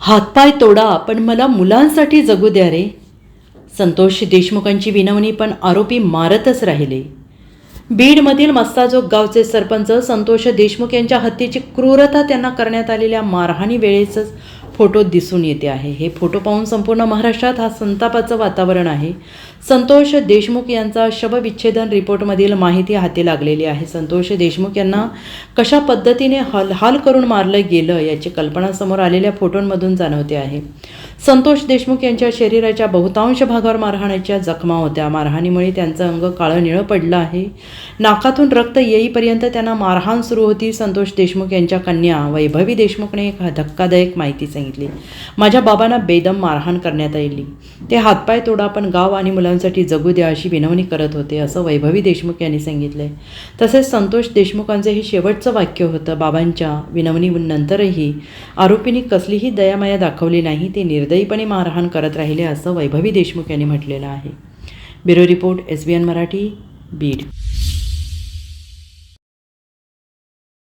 हातपाय तोडा पण मला मुलांसाठी जगू द्या रे. संतोष देशमुखांची विनवणी पण आरोपी मारतच राहिले. बीडमधील मस्साजोग गावचे सरपंच संतोष देशमुख यांच्या हत्येची क्रूरता त्यांना करण्यात आलेल्या मारहाणी वेळेसच फोटो दिसून येते आहे. हे फोटो पाहून संपूर्ण महाराष्ट्रात हा संतापाचं वातावरण आहे. संतोष देशमुख यांचा शवविच्छेदन रिपोर्टमधील माहिती हाती लागलेली आहे. संतोष देशमुख यांना कशा पद्धतीने हाल करून मारलं गेलं याची कल्पना समोर आलेल्या फोटोंमधून जाणवते आहे. संतोष देशमुख यांच्या शरीराच्या बहुतांश भागावर मारहाणीच्या जखमा होत्या. मारहाणीमुळे त्यांचं अंग काळं निळं पडलं आहे. नाकातून रक्त येईपर्यंत त्यांना मारहाण सुरू होती. संतोष देशमुख यांच्या कन्या वैभवी देशमुखने एक धक्कादायक माहिती सांगितली. माझ्या बाबांना बेदम मारहाण करण्यात आली. ते हातपाय तोडा पण गाव आणि मुलांसाठी जगू द्या अशी विनवणी करत होते असं वैभवी देशमुख यांनी सांगितले. तसेच संतोष देशमुखांचे हे शेवटचं वाक्य होतं. बाबांच्या विनवणीनंतरही आरोपींनी कसलीही दयामाया दाखवली नाही. ते निर्दयीपणे मारहाण करत राहिले असं वैभवी देशमुख यांनी म्हटलेलं आहे. Bureau report SBN Marathi Beed.